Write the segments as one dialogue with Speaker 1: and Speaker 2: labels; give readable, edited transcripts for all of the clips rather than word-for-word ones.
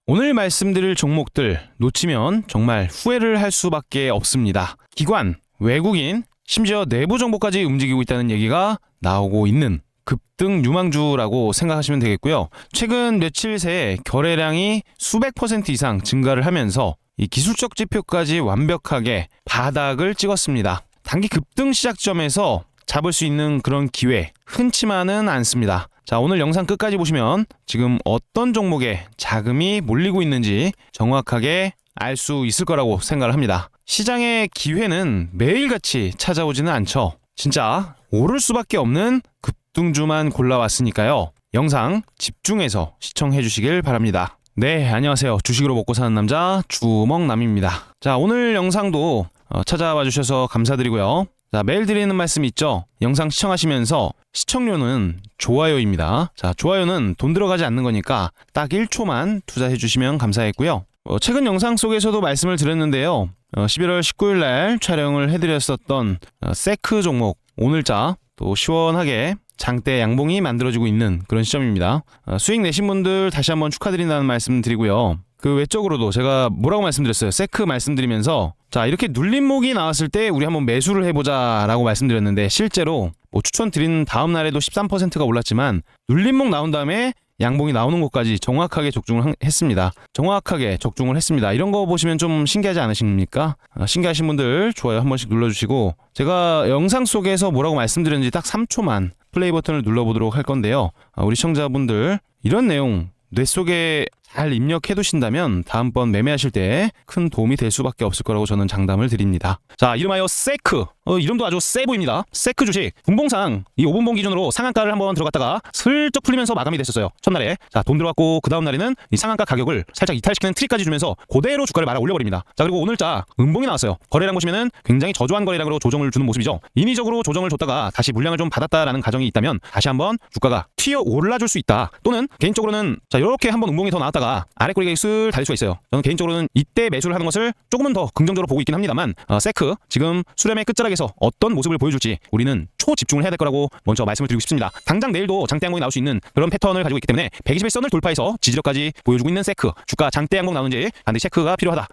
Speaker 1: 오늘 말씀드릴 종목들 놓치면 정말 후회를 할 수밖에 없습니다. 기관, 외국인, 심지어 내부 정보까지 움직이고 있다는 얘기가 나오고 있는 급등 유망주라고 생각하시면 되겠고요. 최근 며칠 새 거래량이 수백 % 이상 증가를 하면서 이 기술적 지표까지 완벽하게 바닥을 찍었습니다. 단기 급등 시작점에서 잡을 수 있는 그런 기회 흔치만은 않습니다. 자, 오늘 영상 끝까지 보시면 지금 어떤 종목에 자금이 몰리고 있는지 정확하게 알 수 있을 거라고 생각을 합니다. 시장의 기회는 매일같이 찾아오지는 않죠. 진짜 오를 수밖에 없는 급등주만 골라왔으니까요. 영상 집중해서 시청해 주시길 바랍니다. 네, 안녕하세요. 주식으로 먹고 사는 남자 주먹남입니다. 자, 오늘 영상도 찾아와 주셔서 감사드리고요. 자, 매일 드리는 말씀이 있죠. 영상 시청하시면서 시청료는 좋아요입니다. 자, 좋아요는 돈 들어가지 않는 거니까 딱 1초만 투자해 주시면 감사했고요. 최근 영상 속에서도 말씀을 드렸는데요. 11월 19일 날 촬영을 해드렸었던 세크 종목 오늘자 또 시원하게 장대 양봉이 만들어지고 있는 그런 시점입니다. 수익 내신 분들 다시 한번 축하드린다는 말씀 드리고요. 그 외적으로도 제가 뭐라고 말씀드렸어요? 세크 말씀드리면서 자, 이렇게 눌림목이 나왔을 때 우리 한번 매수를 해보자 라고 말씀드렸는데 실제로 추천드린 다음 날에도 13%가 올랐지만 눌림목 나온 다음에 양봉이 나오는 곳까지 정확하게 적중을 했습니다. 정확하게 적중을 했습니다. 이런 거 보시면 좀 신기하지 않으십니까? 신기하신 분들 좋아요 한 번씩 눌러주시고, 제가 영상 속에서 뭐라고 말씀드렸는지 딱 3초만 플레이 버튼을 눌러보도록 할 건데요. 우리 시청자분들 이런 내용 뇌 속에 잘 입력해 두신다면 다음번 매매하실 때 큰 도움이 될 수밖에 없을 거라고 저는 장담을 드립니다. 자, 이름하여 세크. 이름도 아주 세 보입니다. 세크 주식. 분봉상 이 5분봉 기준으로 상한가를 한번 들어갔다가 슬쩍 풀리면서 마감이 됐었어요. 첫날에. 자, 돈 들어갔고 그 다음 날에는 이 상한가 가격을 살짝 이탈시키는 트릭까지 주면서 그대로 주가를 말아 올려버립니다. 자, 그리고 오늘자 음봉이 나왔어요. 거래량 보시면은 굉장히 저조한 거래량으로 조정을 주는 모습이죠. 인위적으로 조정을 줬다가 다시 물량을 좀 받았다라는 가정이 있다면 다시 한번 주가가 튀어 올라줄 수 있다. 또는 개인적으로는 자, 이렇게 한번 음봉이 더 나왔다가 아래 꼬리가 슬 달릴 수가 있어요. 저는 개인적으로는 이때 매수를 하는 것을 조금은 더 긍정적으로 보고 있긴 합니다만 세크 지금 수렴의 끝자락에서 어떤 모습을 보여줄지 우리는 초집중을 해야 될 거라고 먼저 말씀을 드리고 싶습니다. 당장 내일도 장대 양봉이 나올 수 있는 그런 패턴을 가지고 있기 때문에 121선을 돌파해서 지지력까지 보여주고 있는 세크, 주가 장대 양봉 나오는지 반드시 체크가 필요하다.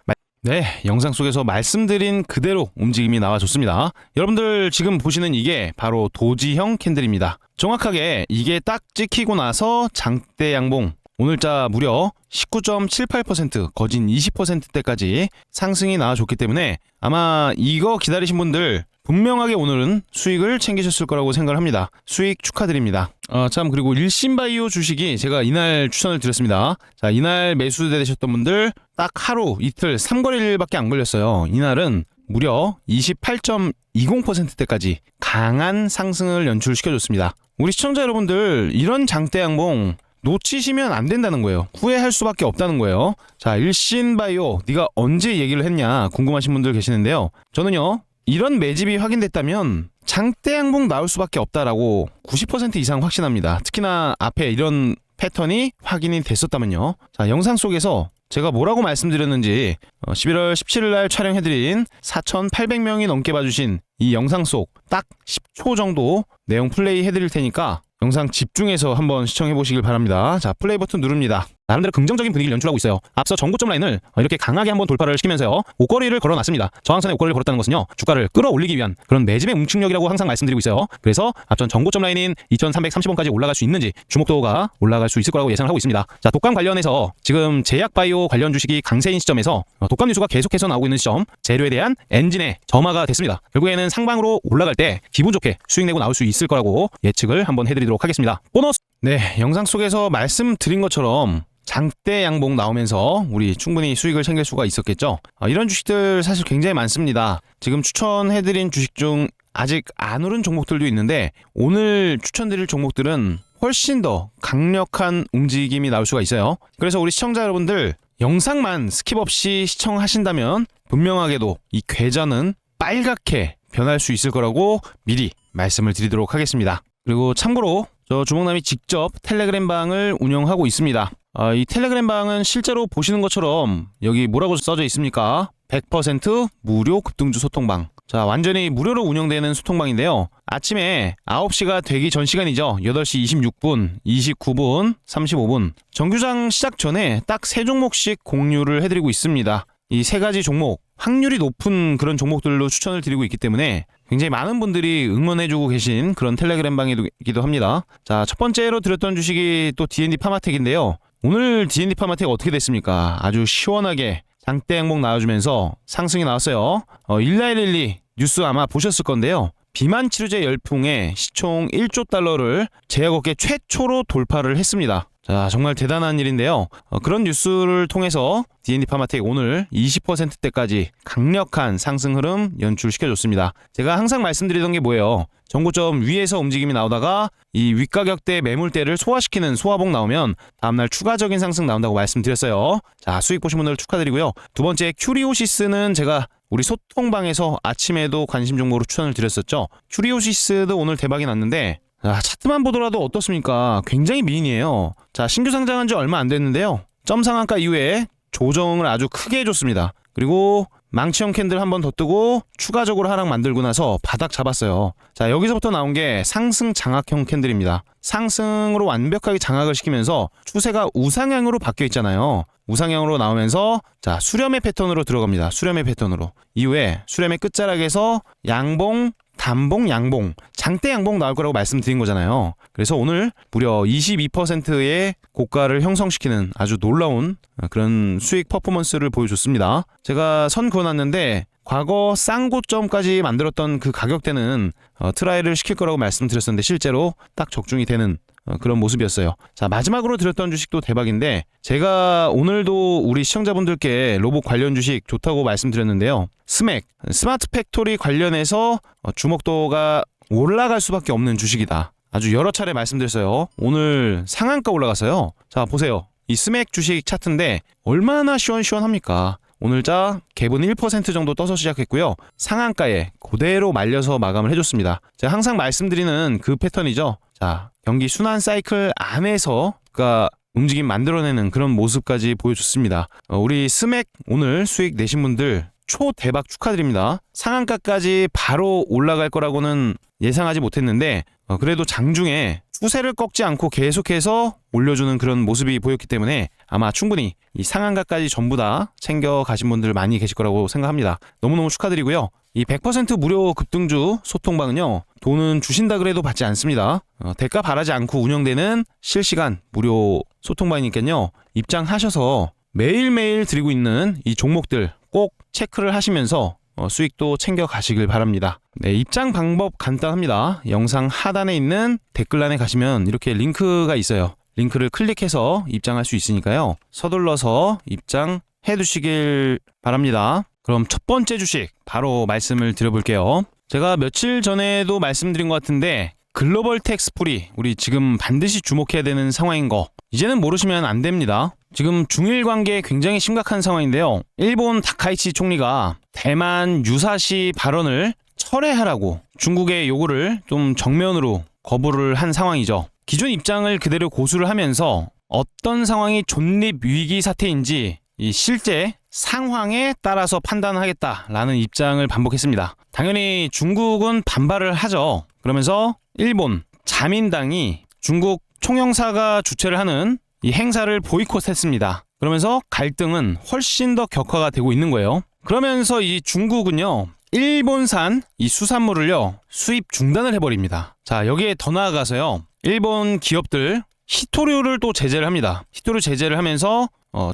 Speaker 1: 네, 영상 속에서 말씀드린 그대로 움직임이 나와줬습니다. 여러분들 지금 보시는 이게 바로 도지형 캔들입니다. 정확하게 이게 딱 찍히고 나서 장대 양봉 오늘자 무려 19.78% 거진 20%대까지 상승이 나와줬기 때문에 아마 이거 기다리신 분들 분명하게 오늘은 수익을 챙기셨을 거라고 생각을 합니다. 수익 축하드립니다. 참, 그리고 일신바이오 주식이 제가 이날 추천을 드렸습니다. 자, 이날 매수되셨던 분들 딱 하루 이틀 3거래일밖에 안 걸렸어요. 이날은 무려 28.20%대까지 강한 상승을 연출시켜줬습니다. 우리 시청자 여러분들 이런 장대 양봉 놓치시면 안 된다는 거예요. 후회할 수밖에 없다는 거예요. 자, 일신바이오 네가 언제 얘기를 했냐 궁금하신 분들 계시는데요. 저는요, 이런 매집이 확인됐다면 장대 양봉 나올 수밖에 없다라고 90% 이상 확신합니다. 특히나 앞에 이런 패턴이 확인이 됐었다면요. 자, 영상 속에서 제가 뭐라고 말씀드렸는지 11월 17일 날 촬영해드린 4,800명이 넘게 봐주신 이 영상 속 딱 10초 정도 내용 플레이 해드릴 테니까 영상 집중해서 한번 시청해 보시길 바랍니다. 자, 플레이 버튼 누릅니다. 나름대로 긍정적인 분위기를 연출하고 있어요. 앞서 전고점 라인을 이렇게 강하게 한번 돌파를 시키면서요, 옷걸이를 걸어놨습니다. 저항선에 옷걸이를 걸었다는 것은요, 주가를 끌어올리기 위한 그런 매집의 움직력이라고 항상 말씀드리고 있어요. 그래서 앞전 전고점 라인인 2330원까지 올라갈 수 있는지 주목도가 올라갈 수 있을 거라고 예상을 하고 있습니다. 자, 독감 관련해서 지금 제약바이오 관련 주식이 강세인 시점에서 독감 뉴스가 계속해서 나오고 있는 시점, 재료에 대한 엔진의 점화가 됐습니다. 결국에는 상방으로 올라갈 때 기분 좋게 수익 내고 나올 수 있을 거라고 예측을 한번 해드리도록 하겠습니다. 보너스! 네, 영상 속에서 말씀드린 것처럼 장대 양봉 나오면서 우리 충분히 수익을 챙길 수가 있었겠죠. 이런 주식들 사실 굉장히 많습니다. 지금 추천해드린 주식 중 아직 안 오른 종목들도 있는데 오늘 추천드릴 종목들은 훨씬 더 강력한 움직임이 나올 수가 있어요. 그래서 우리 시청자 여러분들 영상만 스킵 없이 시청하신다면 분명하게도 이 계좌는 빨갛게 변할 수 있을 거라고 미리 말씀을 드리도록 하겠습니다. 그리고 참고로 저 주먹남이 직접 텔레그램 방을 운영하고 있습니다. 이 텔레그램 방은 실제로 보시는 것처럼 여기 뭐라고 써져 있습니까? 100% 무료 급등주 소통방. 자, 완전히 무료로 운영되는 소통방인데요. 아침에 9시가 되기 전 시간이죠. 8시 26분, 29분, 35분. 정규장 시작 전에 딱 3종목씩 공유를 해드리고 있습니다. 이 3가지 종목, 확률이 높은 그런 종목들로 추천을 드리고 있기 때문에 굉장히 많은 분들이 응원해주고 계신 그런 텔레그램 방이기도 합니다. 자, 첫 번째로 드렸던 주식이 또 D&D 파마텍인데요. 오늘 D&D 파마텍 어떻게 됐습니까? 아주 시원하게 장대 항목 나와주면서 상승이 나왔어요. 1112 뉴스 아마 보셨을 건데요. 비만 치료제 열풍에 시총 1조 달러를 제약업계 최초로 돌파를 했습니다. 자, 정말 대단한 일인데요. 그런 뉴스를 통해서 D&D 파마텍 오늘 20%대까지 강력한 상승 흐름 연출시켜줬습니다. 제가 항상 말씀드리던 게 뭐예요? 전고점 위에서 움직임이 나오다가 이 윗가격대 매물대를 소화시키는 소화봉 나오면 다음날 추가적인 상승 나온다고 말씀드렸어요. 자, 수익 보신 분들 축하드리고요. 두 번째 큐리오시스는 제가 우리 소통방에서 아침에도 관심 종목으로 추천을 드렸었죠. 큐리오시스도 오늘 대박이 났는데 자, 차트만 보더라도 어떻습니까? 굉장히 미인이에요. 자, 신규 상장한 지 얼마 안 됐는데요. 점 상한가 이후에 조정을 아주 크게 해줬습니다. 그리고 망치형 캔들 한 번 더 뜨고 추가적으로 하락 만들고 나서 바닥 잡았어요. 자, 여기서부터 나온 게 상승 장악형 캔들입니다. 상승으로 완벽하게 장악을 시키면서 추세가 우상향으로 바뀌어 있잖아요. 우상향으로 나오면서 자, 수렴의 패턴으로 들어갑니다. 수렴의 패턴으로. 이후에 수렴의 끝자락에서 양봉, 단봉, 양봉, 장대 양봉 나올 거라고 말씀드린 거잖아요. 그래서 오늘 무려 22%의 고가를 형성시키는 아주 놀라운 그런 수익 퍼포먼스를 보여줬습니다. 제가 선 그어놨는데 과거 쌍고점까지 만들었던 그 가격대는 트라이를 시킬 거라고 말씀드렸었는데 실제로 딱 적중이 되는 그런 모습이었어요. 자, 마지막으로 드렸던 주식도 대박인데 제가 오늘도 우리 시청자분들께 로봇 관련 주식 좋다고 말씀드렸는데요. 스맥, 스마트 팩토리 관련해서 주목도가 올라갈 수밖에 없는 주식이다. 아주 여러 차례 말씀드렸어요. 오늘 상한가 올라갔어요. 자, 보세요. 이 스맥 주식 차트인데 얼마나 시원시원합니까? 오늘자 갭은 1% 정도 떠서 시작했고요. 상한가에 그대로 말려서 마감을 해줬습니다. 제가 항상 말씀드리는 그 패턴이죠. 자, 경기 순환 사이클 안에서 그러니까 움직임 만들어내는 그런 모습까지 보여줬습니다. 우리 스맥 오늘 수익 내신 분들 초대박 축하드립니다. 상한가까지 바로 올라갈 거라고는 예상하지 못했는데 그래도 장중에 추세를 꺾지 않고 계속해서 올려주는 그런 모습이 보였기 때문에 아마 충분히 이 상한가까지 전부 다 챙겨가신 분들 많이 계실 거라고 생각합니다. 너무너무 축하드리고요. 이 100% 무료 급등주 소통방은요, 돈은 주신다 그래도 받지 않습니다. 대가 바라지 않고 운영되는 실시간 무료 소통방이니까요, 입장하셔서 매일매일 드리고 있는 이 종목들 꼭 체크를 하시면서 수익도 챙겨 가시길 바랍니다. 네, 입장 방법 간단합니다. 영상 하단에 있는 댓글란에 가시면 이렇게 링크가 있어요. 링크를 클릭해서 입장할 수 있으니까요. 서둘러서 입장해 두시길 바랍니다. 그럼 첫 번째 주식 바로 말씀을 드려볼게요. 제가 며칠 전에도 말씀드린 것 같은데 글로벌 텍스프리 우리 지금 반드시 주목해야 되는 상황인 거 이제는 모르시면 안 됩니다. 지금 중일 관계 굉장히 심각한 상황인데요. 일본 다카이치 총리가 대만 유사시 발언을 철회하라고 중국의 요구를 좀 정면으로 거부를 한 상황이죠. 기존 입장을 그대로 고수를 하면서 어떤 상황이 존립 위기 사태인지 이 실제 상황에 따라서 판단하겠다라는 입장을 반복했습니다. 당연히 중국은 반발을 하죠. 그러면서 일본 자민당이 중국 총영사가 주최를 하는 이 행사를 보이콧했습니다. 그러면서 갈등은 훨씬 더 격화가 되고 있는 거예요. 그러면서 이 중국은요, 일본산 이 수산물을요, 수입 중단을 해버립니다. 자, 여기에 더 나아가서요, 일본 기업들 히토류를 또 제재를 합니다. 히토류 제재를 하면서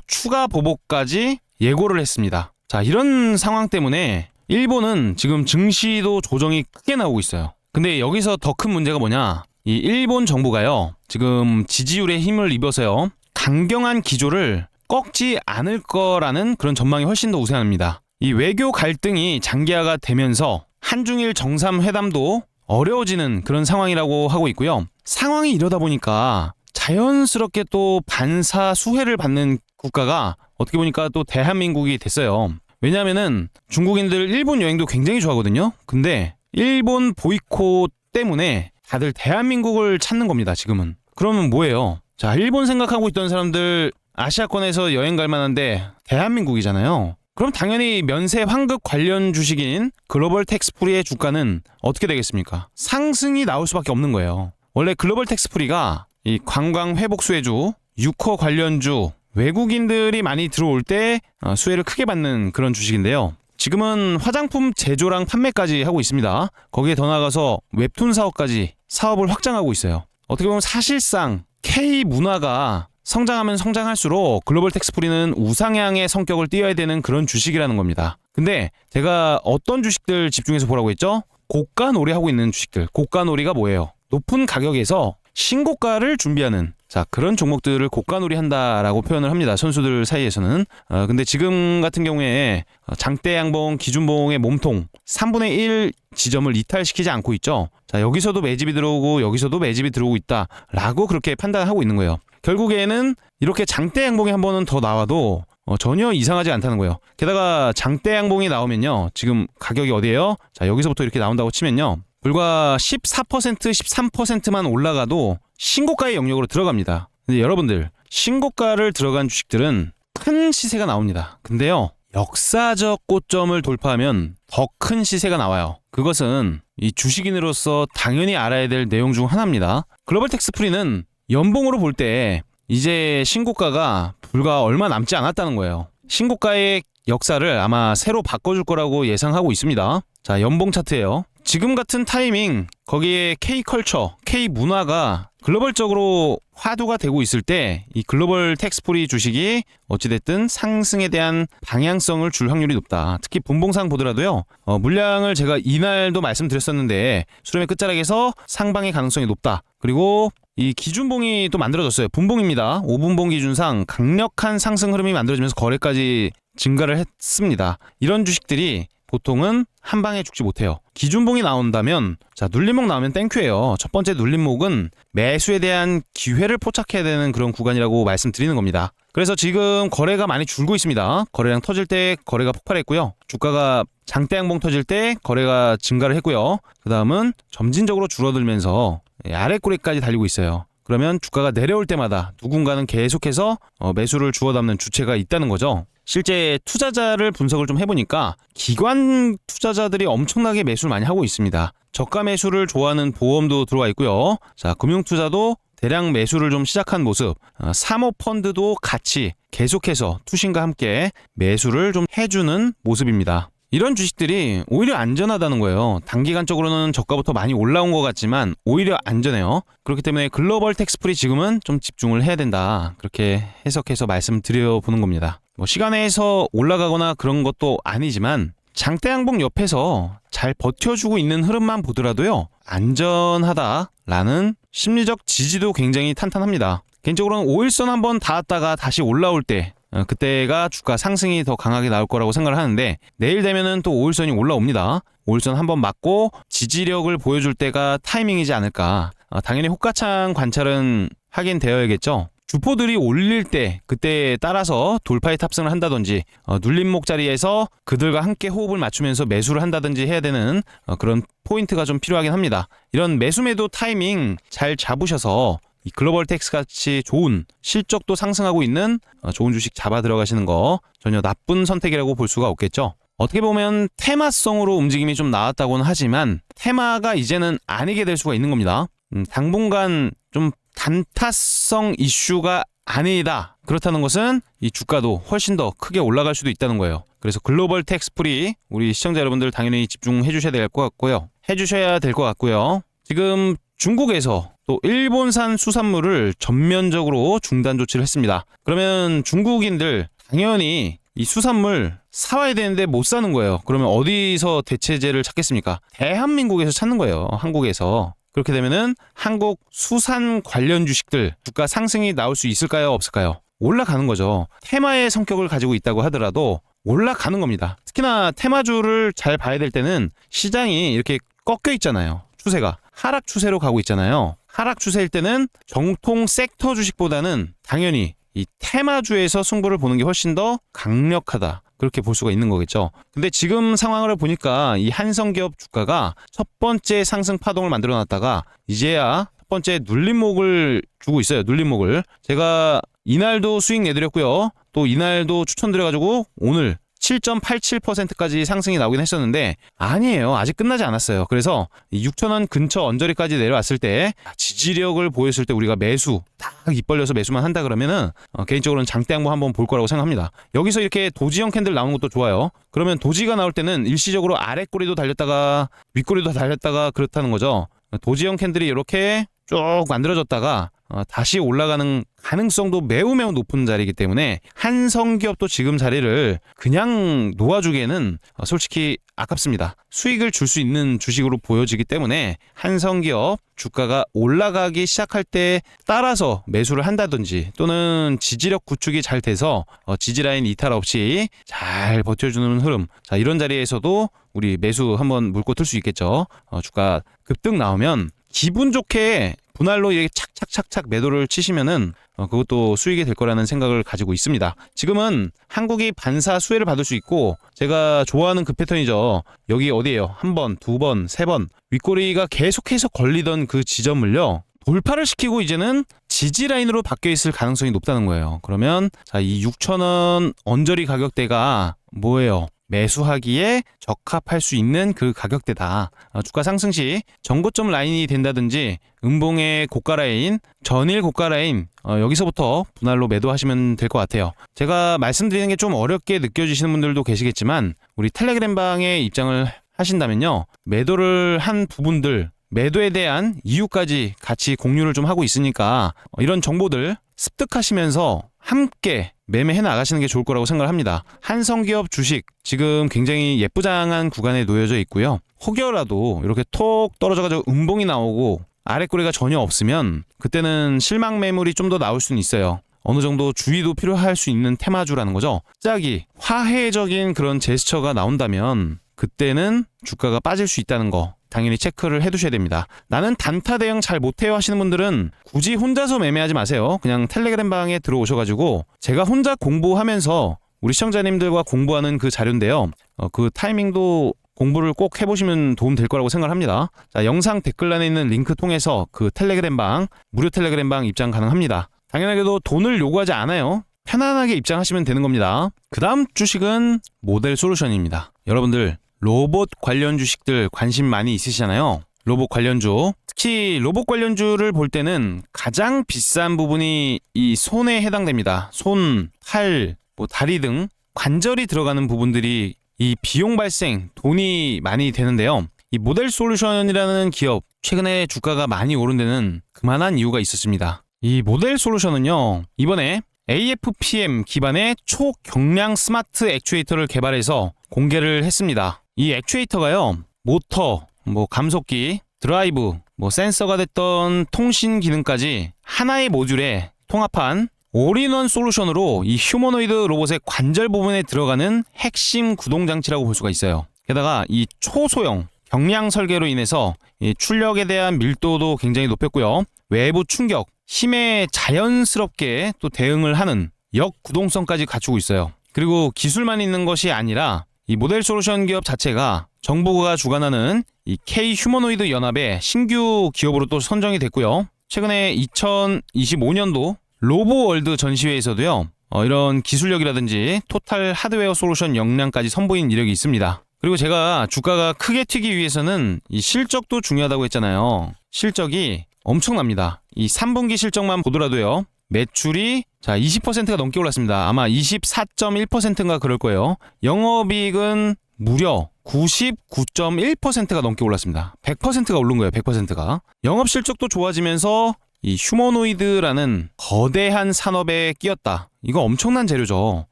Speaker 1: 추가 보복까지 예고를 했습니다. 자, 이런 상황 때문에 일본은 지금 증시도 조정이 크게 나오고 있어요. 근데 여기서 더 큰 문제가 뭐냐, 이 일본 정부가요, 지금 지지율에 힘을 입어서요, 강경한 기조를 꺾지 않을 거라는 그런 전망이 훨씬 더 우세합니다. 이 외교 갈등이 장기화가 되면서 한중일 정상회담도 어려워지는 그런 상황이라고 하고 있고요. 상황이 이러다 보니까 자연스럽게 또 반사 수혜를 받는 국가가 어떻게 보니까 또 대한민국이 됐어요. 왜냐하면은 중국인들 일본 여행도 굉장히 좋아하거든요. 근데 일본 보이콧 때문에 다들 대한민국을 찾는 겁니다, 지금은. 그러면 뭐예요? 자, 일본 생각하고 있던 사람들 아시아권에서 여행 갈 만한데 대한민국이잖아요. 그럼 당연히 면세 환급 관련 주식인 글로벌 텍스프리의 주가는 어떻게 되겠습니까? 상승이 나올 수밖에 없는 거예요. 원래 글로벌 텍스프리가 이 관광 회복 수혜주, 유커 관련주, 외국인들이 많이 들어올 때 수혜를 크게 받는 그런 주식인데요. 지금은 화장품 제조랑 판매까지 하고 있습니다. 거기에 더 나아가서 웹툰 사업까지 사업을 확장하고 있어요. 어떻게 보면 사실상 K문화가 성장하면 성장할수록 글로벌 텍스프리는 우상향의 성격을 띠어야 되는 그런 주식이라는 겁니다. 근데 제가 어떤 주식들 집중해서 보라고 했죠? 고가놀이 하고 있는 주식들. 고가놀이가 뭐예요? 높은 가격에서 신고가를 준비하는 그런 종목들을 고가놀이 한다라고 표현을 합니다. 선수들 사이에서는. 근데 지금 같은 경우에 장대 양봉, 기준봉의 몸통 3분의 1 지점을 이탈시키지 않고 있죠. 여기서도 매집이 들어오고 여기서도 매집이 들어오고 있다라고 그렇게 판단하고 있는 거예요. 결국에는 이렇게 장대 양봉이 한 번은 더 나와도 전혀 이상하지 않다는 거예요. 게다가 장대 양봉이 나오면요. 지금 가격이 어디예요? 여기서부터 이렇게 나온다고 치면요. 불과 14%, 13%만 올라가도 신고가의 영역으로 들어갑니다. 근데 여러분들, 신고가를 들어간 주식들은 큰 시세가 나옵니다. 근데요, 역사적 고점을 돌파하면 더 큰 시세가 나와요. 그것은 이 주식인으로서 당연히 알아야 될 내용 중 하나입니다. 글로벌 텍스프리는 연봉으로 볼 때 이제 신고가가 불과 얼마 남지 않았다는 거예요. 신고가의 역사를 아마 새로 바꿔줄 거라고 예상하고 있습니다. 연봉 차트예요. 지금 같은 타이밍, 거기에 K컬처, K문화가 글로벌적으로 화두가 되고 있을 때 이 글로벌 텍스프리 주식이 어찌됐든 상승에 대한 방향성을 줄 확률이 높다. 특히 분봉상 보더라도요. 물량을 제가 이날도 말씀드렸었는데 수렴의 끝자락에서 상방의 가능성이 높다. 그리고 이 기준봉이 또 만들어졌어요. 분봉입니다. 5분봉 기준상 강력한 상승 흐름이 만들어지면서 거래까지 증가를 했습니다. 이런 주식들이 보통은 한 방에 죽지 못해요. 기준봉이 나온다면 눌림목 나오면 땡큐예요. 첫 번째 눌림목은 매수에 대한 기회를 포착해야 되는 그런 구간이라고 말씀드리는 겁니다. 그래서 지금 거래가 많이 줄고 있습니다. 거래량 터질 때 거래가 폭발했고요. 주가가 장대 양봉 터질 때 거래가 증가를 했고요. 그 다음은 점진적으로 줄어들면서 아래 꼬리까지 달리고 있어요. 그러면 주가가 내려올 때마다 누군가는 계속해서 매수를 주워 담는 주체가 있다는 거죠. 실제 투자자를 분석을 좀 해보니까 기관 투자자들이 엄청나게 매수를 많이 하고 있습니다. 저가 매수를 좋아하는 보험도 들어와 있고요. 금융투자도 대량 매수를 좀 시작한 모습, 사모펀드도 같이 계속해서 투신과 함께 매수를 좀 해주는 모습입니다. 이런 주식들이 오히려 안전하다는 거예요. 단기간적으로는 저가부터 많이 올라온 것 같지만 오히려 안전해요. 그렇기 때문에 글로벌 텍스프리 지금은 좀 집중을 해야 된다. 그렇게 해석해서 말씀드려보는 겁니다. 시간에서 올라가거나 그런 것도 아니지만 장대 양봉 옆에서 잘 버텨주고 있는 흐름만 보더라도요. 안전하다라는 심리적 지지도 굉장히 탄탄합니다. 개인적으로는 5일선 한번 닿았다가 다시 올라올 때 그때가 주가 상승이 더 강하게 나올 거라고 생각을 하는데 내일 되면은 또 5일선이 올라옵니다. 5일선 한번 맞고 지지력을 보여줄 때가 타이밍이지 않을까. 당연히 호가창 관찰은 하긴 되어야겠죠. 주포들이 올릴 때 그때에 따라서 돌파에 탑승을 한다든지 눌림목 자리에서 그들과 함께 호흡을 맞추면서 매수를 한다든지 해야 되는 그런 포인트가 좀 필요하긴 합니다. 이런 매수매도 타이밍 잘 잡으셔서 이 글로벌 텍스 같이 좋은 실적도 상승하고 있는 좋은 주식 잡아 들어가시는 거 전혀 나쁜 선택이라고 볼 수가 없겠죠. 어떻게 보면 테마성으로 움직임이 좀 나왔다고는 하지만 테마가 이제는 아니게 될 수가 있는 겁니다. 당분간 좀 단타성 이슈가 아니다. 그렇다는 것은 이 주가도 훨씬 더 크게 올라갈 수도 있다는 거예요. 그래서 글로벌 텍스프리 우리 시청자 여러분들 당연히 집중해 주셔야 될 것 같고요. 해주셔야 될 것 같고요. 지금 중국에서 또 일본산 수산물을 전면적으로 중단 조치를 했습니다. 그러면 중국인들 당연히 이 수산물 사와야 되는데 못 사는 거예요. 그러면 어디서 대체제를 찾겠습니까? 대한민국에서 찾는 거예요. 한국에서. 그렇게 되면은 한국 수산 관련 주식들 주가 상승이 나올 수 있을까요? 없을까요? 올라가는 거죠. 테마의 성격을 가지고 있다고 하더라도 올라가는 겁니다. 특히나 테마주를 잘 봐야 될 때는 시장이 이렇게 꺾여 있잖아요. 추세가 하락 추세로 가고 있잖아요. 하락 추세일 때는 정통 섹터 주식보다는 당연히 이 테마주에서 승부를 보는 게 훨씬 더 강력하다. 그렇게 볼 수가 있는 거겠죠. 근데 지금 상황을 보니까 이 한성기업 주가가 첫 번째 상승 파동을 만들어 놨다가 이제야 첫 번째 눌림목을 주고 있어요. 눌림목을. 제가 이날도 수익 내드렸고요. 또 이날도 추천드려가지고 오늘 7.87%까지 상승이 나오긴 했었는데 아니에요. 아직 끝나지 않았어요. 그래서 6,000원 근처 언저리까지 내려왔을 때 지지력을 보였을 때 우리가 매수 딱 입 벌려서 매수만 한다 그러면은 개인적으로는 장대 항목 한번 볼 거라고 생각합니다. 여기서 이렇게 도지형 캔들 나오는 것도 좋아요. 그러면 도지가 나올 때는 일시적으로 아래 꼬리도 달렸다가 윗꼬리도 달렸다가 그렇다는 거죠. 도지형 캔들이 이렇게 쭉 만들어졌다가 다시 올라가는 가능성도 매우 높은 자리이기 때문에 한성기업도 지금 자리를 그냥 놓아주기에는 솔직히 아깝습니다. 수익을 줄 수 있는 주식으로 보여지기 때문에 한성기업 주가가 올라가기 시작할 때 따라서 매수를 한다든지 또는 지지력 구축이 잘 돼서 지지라인 이탈 없이 잘 버텨주는 흐름, 자 이런 자리에서도 우리 매수 한번 물고 틀 수 있겠죠. 주가 급등 나오면 기분 좋게 분할로 이렇게 착착착착 매도를 치시면은 그것도 수익이 될 거라는 생각을 가지고 있습니다. 지금은 한국이 반사 수혜를 받을 수 있고 제가 좋아하는 그 패턴이죠. 여기 어디예요? 한 번, 두 번, 세 번 윗꼬리가 계속해서 걸리던 그 지점을요. 돌파를 시키고 이제는 지지 라인으로 바뀌어 있을 가능성이 높다는 거예요. 그러면 자, 이 6,000원 언저리 가격대가 뭐예요? 매수하기에 적합할 수 있는 그 가격대다. 주가 상승 시 전고점 라인이 된다든지 음봉의 고가 라인, 전일 고가 라인 여기서부터 분할로 매도하시면 될 것 같아요. 제가 말씀드리는 게 좀 어렵게 느껴지시는 분들도 계시겠지만 우리 텔레그램 방에 입장을 하신다면요. 매도를 한 부분들 매도에 대한 이유까지 같이 공유를 좀 하고 있으니까 이런 정보들 습득하시면서 함께 매매해 나가시는 게 좋을 거라고 생각을 합니다. 한성기업 주식 지금 굉장히 예쁘장한 구간에 놓여져 있고요. 혹여라도 이렇게 톡 떨어져가지고 음봉이 나오고 아랫꼬리가 전혀 없으면 그때는 실망 매물이 좀 더 나올 수는 있어요. 어느 정도 주의도 필요할 수 있는 테마주라는 거죠. 갑자기 화해적인 그런 제스처가 나온다면 그때는 주가가 빠질 수 있다는 거 당연히 체크를 해두셔야 됩니다. 나는 단타 대응 잘 못해요 하시는 분들은 굳이 혼자서 매매하지 마세요. 그냥 텔레그램 방에 들어오셔가지고 제가 혼자 공부하면서 우리 시청자님들과 공부하는 그 자료인데요. 그 타이밍도 공부를 꼭 해보시면 도움 될 거라고 생각합니다. 자, 영상 댓글란에 있는 링크 통해서 그 텔레그램 방, 무료 텔레그램 방 입장 가능합니다. 당연하게도 돈을 요구하지 않아요. 편안하게 입장하시면 되는 겁니다. 그 다음 주식은 모델 솔루션입니다. 여러분들 로봇 관련 주식들 관심 많이 있으시잖아요. 로봇 관련주, 특히 로봇 관련주를 볼 때는 가장 비싼 부분이 이 손에 해당됩니다. 손, 팔, 다리 등 관절이 들어가는 부분들이 이 비용 발생, 돈이 많이 되는데요. 이 모델 솔루션이라는 기업 최근에 주가가 많이 오른 데는 그만한 이유가 있었습니다. 이 모델 솔루션은요, 이번에 AFPM 기반의 초경량 스마트 액추에이터를 개발해서 공개를 했습니다. 이 액추에이터가요, 모터, 감속기, 드라이브, 센서가 됐던 통신 기능까지 하나의 모듈에 통합한 올인원 솔루션으로 이 휴머노이드 로봇의 관절 부분에 들어가는 핵심 구동장치라고 볼 수가 있어요. 게다가 이 초소형 경량 설계로 인해서 이 출력에 대한 밀도도 굉장히 높였고요. 외부 충격, 힘에 자연스럽게 또 대응을 하는 역구동성까지 갖추고 있어요. 그리고 기술만 있는 것이 아니라 이 모델 솔루션 기업 자체가 정부가 주관하는 이 K 휴머노이드 연합의 신규 기업으로 또 선정이 됐고요. 최근에 2025년도 로보월드 전시회에서도요. 이런 기술력이라든지 토탈 하드웨어 솔루션 역량까지 선보인 이력이 있습니다. 그리고 제가 주가가 크게 튀기 위해서는 이 실적도 중요하다고 했잖아요. 실적이 엄청납니다. 이 3분기 실적만 보더라도요. 매출이 20%가 넘게 올랐습니다. 아마 24.1%인가 그럴 거예요. 영업이익은 무려 99.1%가 넘게 올랐습니다. 100%가 오른 거예요. 100%가. 영업 실적도 좋아지면서 이 휴머노이드라는 거대한 산업에 끼었다. 이거 엄청난 재료죠.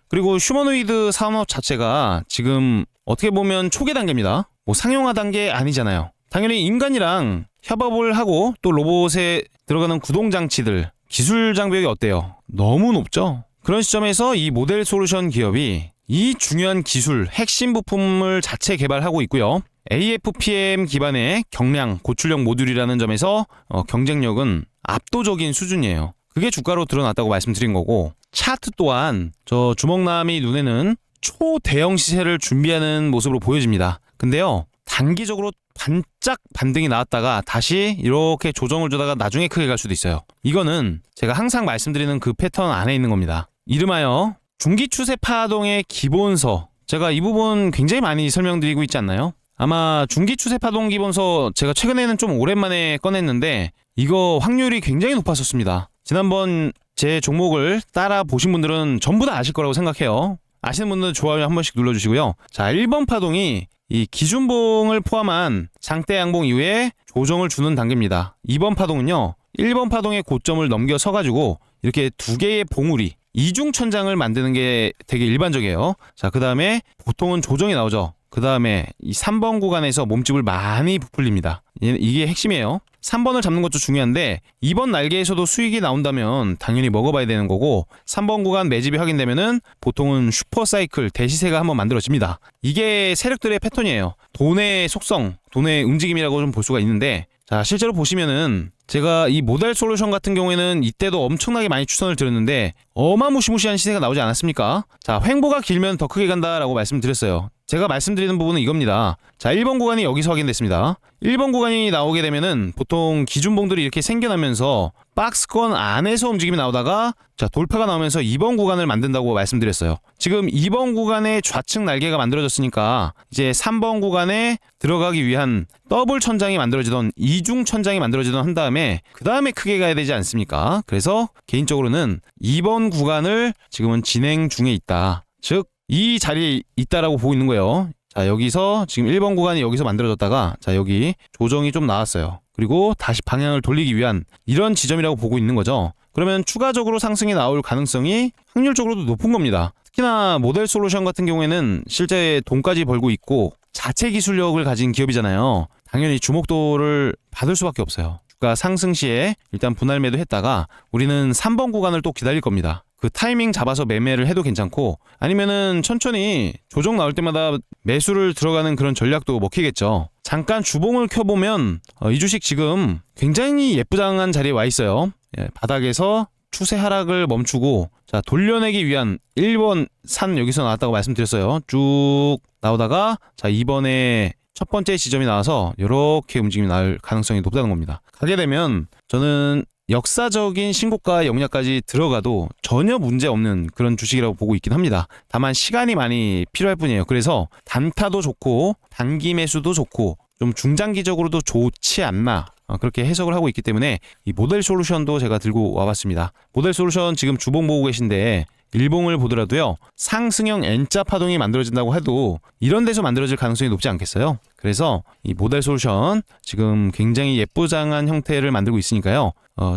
Speaker 1: 그리고 휴머노이드 산업 자체가 지금 어떻게 보면 초기 단계입니다. 상용화 단계 아니잖아요. 당연히 인간이랑 협업을 하고 또 로봇에 들어가는 구동장치들 기술 장벽이 어때요? 너무 높죠? 그런 시점에서 이 모델 솔루션 기업이 이 중요한 기술 핵심 부품을 자체 개발하고 있고요. AFPM 기반의 경량 고출력 모듈이라는 점에서 경쟁력은 압도적인 수준이에요. 그게 주가로 드러났다고 말씀드린 거고, 차트 또한 저 주먹남이 눈에는 초대형 시세를 준비하는 모습으로 보여집니다. 근데요, 단기적으로 반짝 반등이 나왔다가 다시 이렇게 조정을 주다가 나중에 크게 갈 수도 있어요. 이거는 제가 항상 말씀드리는 그 패턴 안에 있는 겁니다. 이름하여 중기 추세 파동의 기본서, 제가 이 부분 굉장히 많이 설명드리고 있지 않나요? 아마 중기 추세 파동 기본서 제가 최근에는 좀 오랜만에 꺼냈는데 이거 확률이 굉장히 높았었습니다. 지난번 제 종목을 따라 보신 분들은 전부 다 아실 거라고 생각해요. 아시는 분들은 좋아요 한 번씩 눌러주시고요. 자, 1번 파동이 이 기준봉을 포함한 장대 양봉 이후에 조정을 주는 단계입니다. 2번 파동은요, 1번 파동의 고점을 넘겨서가지고 이렇게 두 개의 봉우리, 이중천장을 만드는 게 되게 일반적이에요. 자, 그 다음에 보통은 조정이 나오죠. 그 다음에 이 3번 구간에서 몸집을 많이 부풀립니다. 이게 핵심이에요. 3번을 잡는 것도 중요한데 2번 날개에서도 수익이 나온다면 당연히 먹어봐야 되는 거고, 3번 구간 매집이 확인되면은 보통은 슈퍼사이클 대시세가 한번 만들어집니다. 이게 세력들의 패턴이에요. 돈의 속성, 돈의 움직임이라고 좀 볼 수가 있는데, 자, 실제로 보시면은 제가 이 모델 솔루션 같은 경우에는 이때도 엄청나게 많이 추천을 드렸는데 어마무시무시한 시세가 나오지 않았습니까? 자, 횡보가 길면 더 크게 간다라고 말씀드렸어요. 제가 말씀드리는 부분은 이겁니다. 자, 1번 구간이 여기서 확인됐습니다. 1번 구간이 나오게 되면은 보통 기준봉들이 이렇게 생겨나면서 박스권 안에서 움직임이 나오다가 자, 돌파가 나오면서 2번 구간을 만든다고 말씀드렸어요. 지금 2번 구간에 좌측 날개가 만들어졌으니까 이제 3번 구간에 들어가기 위한 더블 천장이 만들어지던 이중 천장이 만들어지던 한 다음에 그 다음에 크게 가야 되지 않습니까? 그래서 개인적으로는 2번 구간을 지금은 진행 중에 있다. 즉 이 자리에 있다라고 보고 있는 거예요. 자, 여기서 지금 1번 구간이 여기서 만들어졌다가 자, 여기 조정이 좀 나왔어요. 그리고 다시 방향을 돌리기 위한 이런 지점이라고 보고 있는 거죠. 그러면 추가적으로 상승이 나올 가능성이 확률적으로도 높은 겁니다. 특히나 모델 솔루션 같은 경우에는 실제 돈까지 벌고 있고 자체 기술력을 가진 기업이잖아요. 당연히 주목도를 받을 수밖에 없어요. 주가 상승 시에 일단 분할 매도했다가 우리는 3번 구간을 또 기다릴 겁니다. 그 타이밍 잡아서 매매를 해도 괜찮고, 아니면은 천천히 조정 나올 때마다 매수를 들어가는 그런 전략도 먹히겠죠. 잠깐 주봉을 켜보면 이 주식 지금 굉장히 예쁘장한 자리에 와 있어요. 예, 바닥에서 추세 하락을 멈추고 자, 돌려내기 위한 1번 산 여기서 나왔다고 말씀드렸어요. 쭉 나오다가 자, 2번에 첫 번째 지점이 나와서 이렇게 움직임이 나올 가능성이 높다는 겁니다. 가게 되면 저는 역사적인 신고가 영역까지 들어가도 전혀 문제 없는 그런 주식이라고 보고 있긴 합니다. 다만 시간이 많이 필요할 뿐이에요. 그래서 단타도 좋고 단기 매수도 좋고 좀 중장기적으로도 좋지 않나, 그렇게 해석을 하고 있기 때문에 이 모델 솔루션도 제가 들고 와봤습니다. 모델 솔루션 지금 주봉 보고 계신데 일봉을 보더라도요, 상승형 N자 파동이 만들어진다고 해도 이런 데서 만들어질 가능성이 높지 않겠어요? 그래서 이 모델 솔루션 지금 굉장히 예쁘장한 형태를 만들고 있으니까요,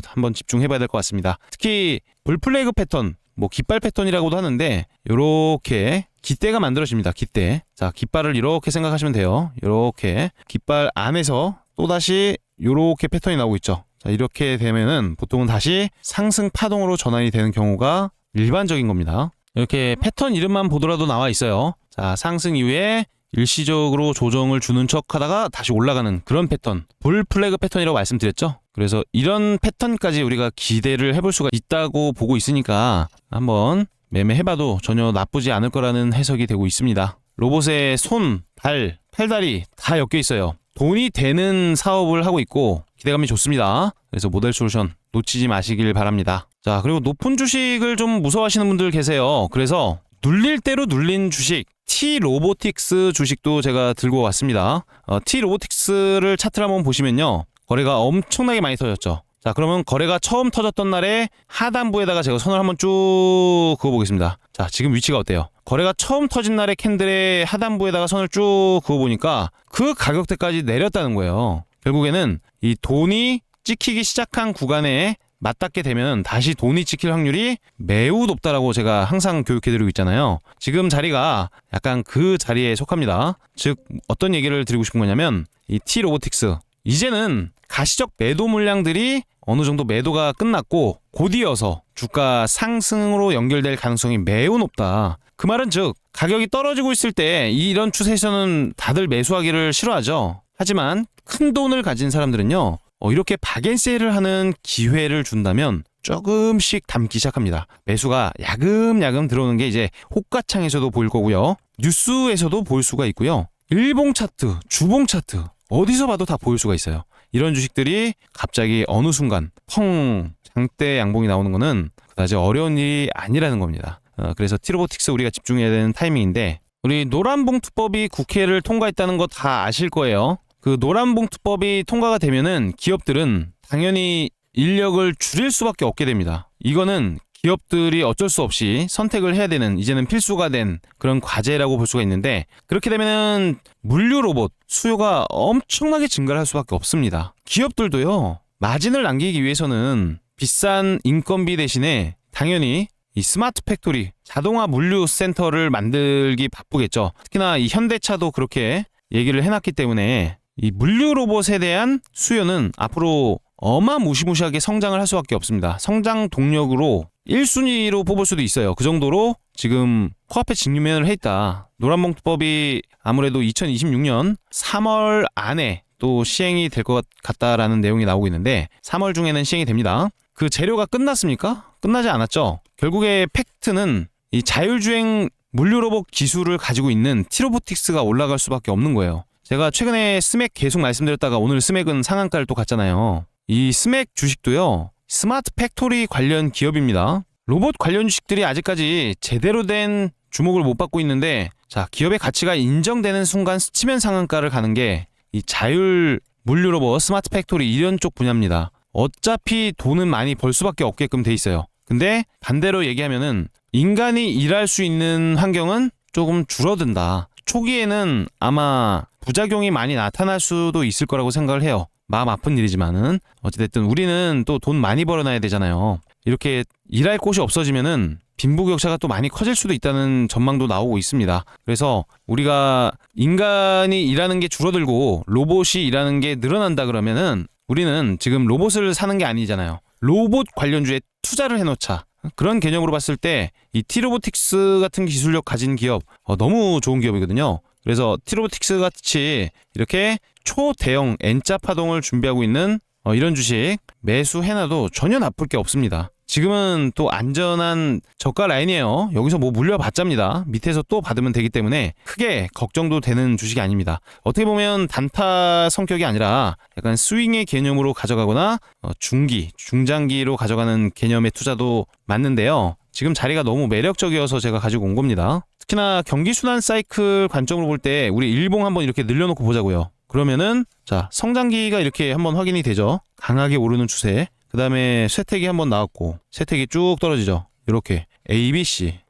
Speaker 1: 한번 집중해봐야 될 것 같습니다. 특히 불플래그 패턴, 뭐 깃발 패턴이라고도 하는데 요렇게 깃대가 만들어집니다. 깃대. 자, 깃발을 이렇게 생각하시면 돼요. 요렇게 깃발 안에서 또다시 요렇게 패턴이 나오고 있죠. 자, 이렇게 되면은 보통은 다시 상승 파동으로 전환이 되는 경우가 일반적인 겁니다. 이렇게 패턴 이름만 보더라도 나와 있어요. 자, 상승 이후에 일시적으로 조정을 주는 척 하다가 다시 올라가는 그런 패턴, 불 플래그 패턴이라고 말씀드렸죠. 그래서 이런 패턴까지 우리가 기대를 해볼 수가 있다고 보고 있으니까 한번 매매해봐도 전혀 나쁘지 않을 거라는 해석이 되고 있습니다. 로봇의 손, 발, 팔다리 다 엮여 있어요. 돈이 되는 사업을 하고 있고 기대감이 좋습니다. 그래서 모델 솔루션 놓치지 마시길 바랍니다. 자, 그리고 높은 주식을 좀 무서워하시는 분들 계세요. 그래서 눌릴 대로 눌린 주식, T-로보틱스 주식도 제가 들고 왔습니다. T-로보틱스를 차트를 한번 보시면요, 거래가 엄청나게 많이 터졌죠. 자, 그러면 거래가 처음 터졌던 날에 하단부에다가 제가 선을 한번 쭉 그어보겠습니다. 자, 지금 위치가 어때요? 거래가 처음 터진 날의 캔들의 하단부에다가 선을 쭉 그어보니까 그 가격대까지 내렸다는 거예요. 결국에는 이 돈이 찍히기 시작한 구간에 맞닿게 되면 다시 돈이 찍힐 확률이 매우 높다라고 제가 항상 교육해드리고 있잖아요. 지금 자리가 약간 그 자리에 속합니다. 즉 어떤 얘기를 드리고 싶은 거냐면 이 T-로보틱스, 이제는 가시적 매도 물량들이 어느 정도 매도가 끝났고 곧이어서 주가 상승으로 연결될 가능성이 매우 높다. 그 말은 즉 가격이 떨어지고 있을 때 이런 추세에서는 다들 매수하기를 싫어하죠. 하지만 큰 돈을 가진 사람들은요, 이렇게 박앤세일을 하는 기회를 준다면 조금씩 담기 시작합니다. 매수가 야금야금 들어오는 게 이제 호가창에서도 보일 거고요, 뉴스에서도 보일 수가 있고요, 일봉 차트, 주봉 차트 어디서 봐도 다 보일 수가 있어요. 이런 주식들이 갑자기 어느 순간 펑 장대 양봉이 나오는 거는 그다지 어려운 일이 아니라는 겁니다. 그래서 T-로보틱스 우리가 집중해야 되는 타이밍인데 우리 노란봉투법이 국회를 통과했다는 거 다 아실 거예요. 그 노란봉투법이 통과가 되면은 기업들은 당연히 인력을 줄일 수밖에 없게 됩니다. 이거는 기업들이 어쩔 수 없이 선택을 해야 되는, 이제는 필수가 된 그런 과제라고 볼 수가 있는데, 그렇게 되면은 물류 로봇 수요가 엄청나게 증가를 할 수밖에 없습니다. 기업들도요, 마진을 남기기 위해서는 비싼 인건비 대신에 당연히 이 스마트 팩토리, 자동화 물류 센터를 만들기 바쁘겠죠. 특히나 이 현대차도 그렇게 얘기를 해놨기 때문에 이 물류 로봇에 대한 수요는 앞으로 어마무시무시하게 성장을 할 수밖에 없습니다. 성장 동력으로 1순위로 뽑을 수도 있어요. 그 정도로 지금 코앞에 직면을 해있다. 노란봉투법이 아무래도 2026년 3월 안에 또 시행이 될 것 같다라는 내용이 나오고 있는데, 3월 중에는 시행이 됩니다. 그 재료가 끝났습니까? 끝나지 않았죠. 결국에 팩트는 이 자율주행 물류 로봇 기술을 가지고 있는 티로보틱스가 올라갈 수밖에 없는 거예요. 제가 최근에 스맥 계속 말씀드렸다가 오늘 스맥은 상한가를 또 갔잖아요. 이 스맥 주식도요, 스마트 팩토리 관련 기업입니다. 로봇 관련 주식들이 아직까지 제대로 된 주목을 못 받고 있는데, 자, 기업의 가치가 인정되는 순간 스치면 상한가를 가는 게 이 자율 물류 로봇, 스마트 팩토리 이런 쪽 분야입니다. 어차피 돈은 많이 벌 수밖에 없게끔 돼 있어요. 근데 반대로 얘기하면은 인간이 일할 수 있는 환경은 조금 줄어든다. 초기에는 아마 부작용이 많이 나타날 수도 있을 거라고 생각을 해요. 마음 아픈 일이지만은 어찌됐든 우리는 또 돈 많이 벌어놔야 되잖아요. 이렇게 일할 곳이 없어지면은 빈부격차가 또 많이 커질 수도 있다는 전망도 나오고 있습니다. 그래서 우리가 인간이 일하는 게 줄어들고 로봇이 일하는 게 늘어난다 그러면은 우리는 지금 로봇을 사는 게 아니잖아요. 로봇 관련주에 투자를 해놓자. 그런 개념으로 봤을 때 이 티로보틱스 같은 기술력 가진 기업 너무 좋은 기업이거든요. 그래서 티로보틱스 같이 이렇게 초대형 N자 파동을 준비하고 있는 이런 주식 매수해놔도 전혀 나쁠 게 없습니다. 지금은 또 안전한 저가 라인이에요. 여기서 뭐 물려봤자입니다. 밑에서 또 받으면 되기 때문에 크게 걱정도 되는 주식이 아닙니다. 어떻게 보면 단타 성격이 아니라 약간 스윙의 개념으로 가져가거나 중기, 중장기로 가져가는 개념의 투자도 맞는데요. 지금 자리가 너무 매력적이어서 제가 가지고 온 겁니다. 특히나 경기순환 사이클 관점으로 볼 때 우리 일봉 한번 이렇게 늘려놓고 보자고요. 그러면은 자, 성장기가 이렇게 한번 확인이 되죠. 강하게 오르는 추세. 그 다음에 쇠퇴기 한번 나왔고 쇠퇴기 쭉 떨어지죠. 이렇게 ABC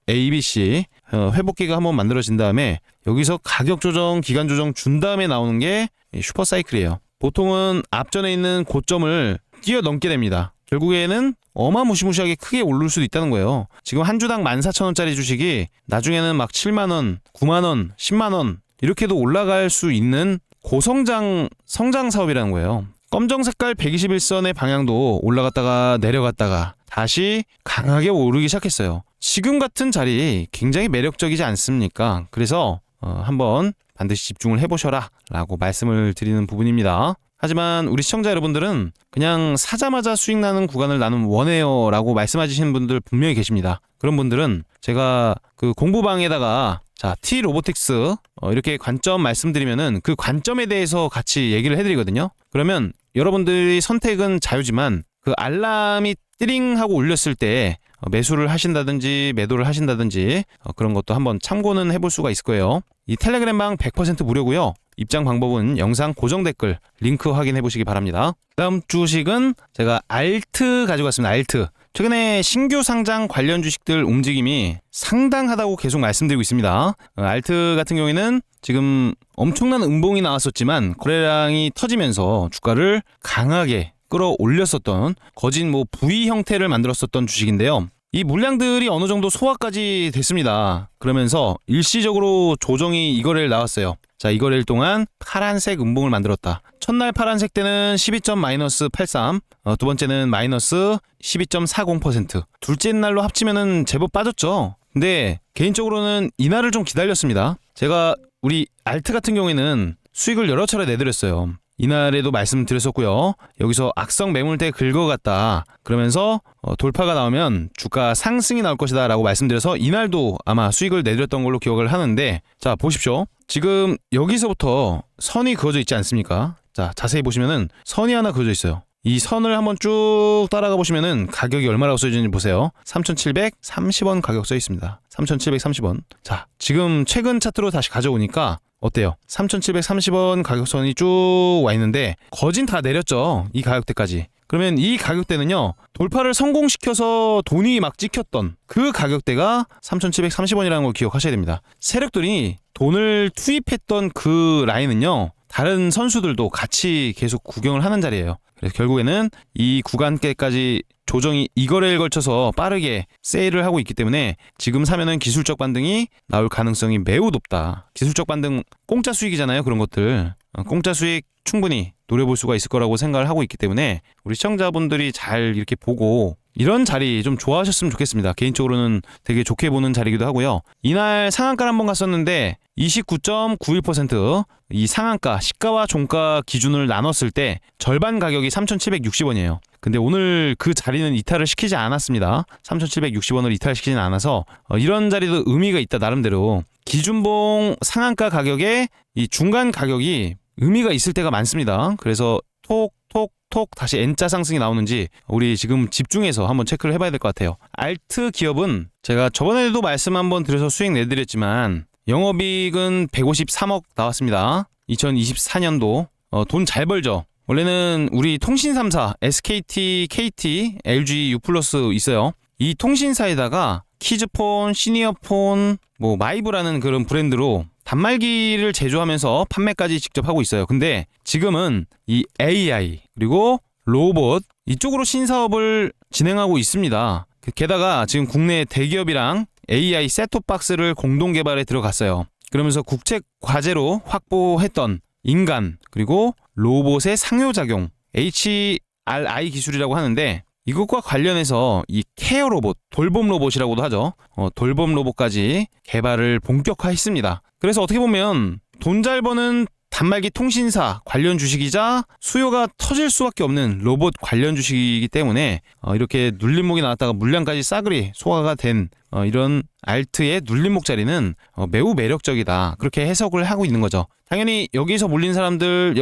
Speaker 1: 회복기가 한번 만들어진 다음에 여기서 가격 조정, 기간 조정 준 다음에 나오는 게 슈퍼 사이클이에요. 보통은 앞전에 있는 고점을 뛰어넘게 됩니다. 결국에는 어마무시무시하게 크게 오를 수도 있다는 거예요. 지금 한 주당 14,000원짜리 주식이 나중에는 막 7만원, 9만원, 10만원 이렇게도 올라갈 수 있는 고성장 성장 사업이라는 거예요. 검정 색깔 121선의 방향도 올라갔다가 내려갔다가 다시 강하게 오르기 시작했어요. 지금 같은 자리 굉장히 매력적이지 않습니까? 그래서 한번 반드시 집중을 해보셔라 라고 말씀을 드리는 부분입니다. 하지만 우리 시청자 여러분들은 그냥 사자마자 수익 나는 구간을 나는 원해요 라고 말씀하시는 분들 분명히 계십니다. 그런 분들은 제가 그 공부방에다가 자, T-로보틱스 이렇게 관점 말씀드리면은 그 관점에 대해서 같이 얘기를 해드리거든요. 그러면 여러분들이 선택은 자유지만 그 알람이 띠링 하고 울렸을 때 매수를 하신다든지 매도를 하신다든지 그런 것도 한번 참고는 해볼 수가 있을 거예요. 이 텔레그램방 100% 무료고요. 입장 방법은 영상 고정 댓글 링크 확인해 보시기 바랍니다. 다음 주식은 제가 알트 가지고 왔습니다. 알트. 최근에 신규 상장 관련 주식들 움직임이 상당하다고 계속 말씀드리고 있습니다. 알트 같은 경우에는 지금 엄청난 음봉이 나왔었지만 거래량이 터지면서 주가를 강하게 끌어올렸었던 거진 뭐 V 형태를 만들었었던 주식인데요. 이 물량들이 어느 정도 소화까지 됐습니다. 그러면서 일시적으로 조정이 이 거래일 나왔어요. 자, 이 거래일 동안 파란색 음봉을 만들었다. 첫날 파란색 때는 12.-83, 두 번째는 마이너스 12.40%. 둘째 날로 합치면은 제법 빠졌죠. 근데 개인적으로는 이날을 좀 기다렸습니다. 제가 우리 알트 같은 경우에는 수익을 여러 차례 내드렸어요. 이날에도 말씀드렸었고요. 여기서 악성 매물대 긁어갔다. 그러면서 돌파가 나오면 주가 상승이 나올 것이다 라고 말씀드려서 이날도 아마 수익을 내드렸던 걸로 기억을 하는데, 자 보십시오. 지금 여기서부터 선이 그어져 있지 않습니까? 자, 자세히 보시면은 선이 하나 그어져 있어요. 이 선을 한번 쭉 따라가 보시면은 가격이 얼마라고 써있는지 보세요. 3,730원 가격 써 있습니다. 3,730원. 자, 지금 최근 차트로 다시 가져오니까 어때요? 3,730원 가격선이 쭉 와 있는데 거진 다 내렸죠. 이 가격대까지. 그러면 이 가격대는요, 돌파를 성공시켜서 돈이 막 찍혔던 그 가격대가 3,730원이라는 걸 기억하셔야 됩니다. 세력들이 돈을 투입했던 그 라인은요, 다른 선수들도 같이 계속 구경을 하는 자리예요. 그래서 결국에는 이 구간대까지 조정이 이거래에 걸쳐서 빠르게 세일을 하고 있기 때문에 지금 사면은 기술적 반등이 나올 가능성이 매우 높다. 기술적 반등 공짜 수익이잖아요. 그런 것들. 공짜 수익 충분히 노려볼 수가 있을 거라고 생각을 하고 있기 때문에 우리 시청자분들이 잘 이렇게 보고 이런 자리 좀 좋아하셨으면 좋겠습니다. 개인적으로는 되게 좋게 보는 자리이기도 하고요. 이날 상한가를 한번 갔었는데 29.91%, 이 상한가 시가와 종가 기준을 나눴을 때 절반 가격이 3,760원이에요. 근데 오늘 그 자리는 이탈을 시키지 않았습니다. 3,760원을 이탈시키진 않아서 이런 자리도 의미가 있다. 나름대로 기준봉 상한가 가격에 이 중간 가격이 의미가 있을 때가 많습니다. 그래서 톡 다시 N자 상승이 나오는지 우리 지금 집중해서 한번 체크를 해봐야 될 것 같아요. 알트 기업은 제가 저번에도 말씀 한번 드려서 수익 내드렸지만 영업이익은 153억 나왔습니다. 2024년도 돈 잘 벌죠. 원래는 우리 통신 3사 SKT, KT, LG, U+ 있어요. 이 통신사에다가 키즈폰, 시니어폰, 뭐 마이브라는 그런 브랜드로 단말기를 제조하면서 판매까지 직접 하고 있어요. 근데 지금은 이 AI 그리고 로봇 이쪽으로 신사업을 진행하고 있습니다. 게다가 지금 국내 대기업이랑 AI 셋톱박스를 공동 개발에 들어갔어요. 그러면서 국책 과제로 확보했던 인간 그리고 로봇의 상호작용 HRI 기술이라고 하는데 이것과 관련해서 이 케어 로봇, 돌봄 로봇이라고도 하죠. 돌봄 로봇까지 개발을 본격화했습니다. 그래서 어떻게 보면 돈 잘 버는 단말기 통신사 관련 주식이자 수요가 터질 수밖에 없는 로봇 관련 주식이기 때문에 이렇게 눌림목이 나왔다가 물량까지 싸그리 소화가 된 이런 알트의 눌림목 자리는 매우 매력적이다. 그렇게 해석을 하고 있는 거죠. 당연히 여기서 몰린 사람들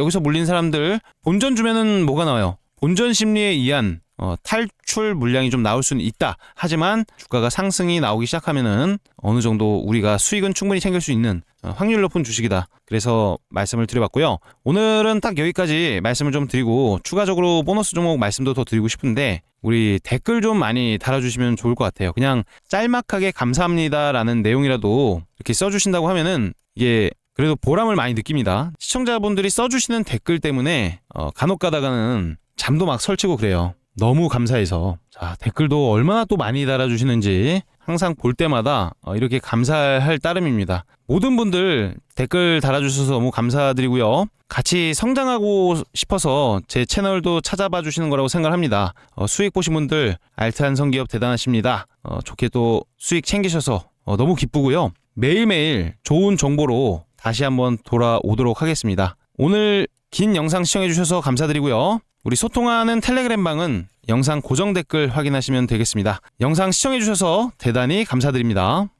Speaker 1: 본전 주면은 뭐가 나와요? 본전 심리에 의한 탈출 물량이 좀 나올 수는 있다. 하지만 주가가 상승이 나오기 시작하면은 어느 정도 우리가 수익은 충분히 챙길 수 있는 확률 높은 주식이다. 그래서 말씀을 드려봤고요. 오늘은 딱 여기까지 말씀을 좀 드리고 추가적으로 보너스 종목 말씀도 더 드리고 싶은데 우리 댓글 좀 많이 달아주시면 좋을 것 같아요. 그냥 짤막하게 감사합니다라는 내용이라도 이렇게 써주신다고 하면은 이게 그래도 보람을 많이 느낍니다. 시청자분들이 써주시는 댓글 때문에 간혹 가다가는 잠도 막 설치고 그래요. 너무 감사해서. 자, 댓글도 얼마나 또 많이 달아주시는지 항상 볼 때마다 이렇게 감사할 따름입니다. 모든 분들 댓글 달아주셔서 너무 감사드리고요. 같이 성장하고 싶어서 제 채널도 찾아봐 주시는 거라고 생각합니다. 수익 보신 분들 알트한성기업 대단하십니다. 좋게 또 수익 챙기셔서 너무 기쁘고요. 매일매일 좋은 정보로 다시 한번 돌아오도록 하겠습니다. 오늘 긴 영상 시청해주셔서 감사드리고요. 우리 소통하는 텔레그램 방은 영상 고정 댓글 확인하시면 되겠습니다. 영상 시청해주셔서 대단히 감사드립니다.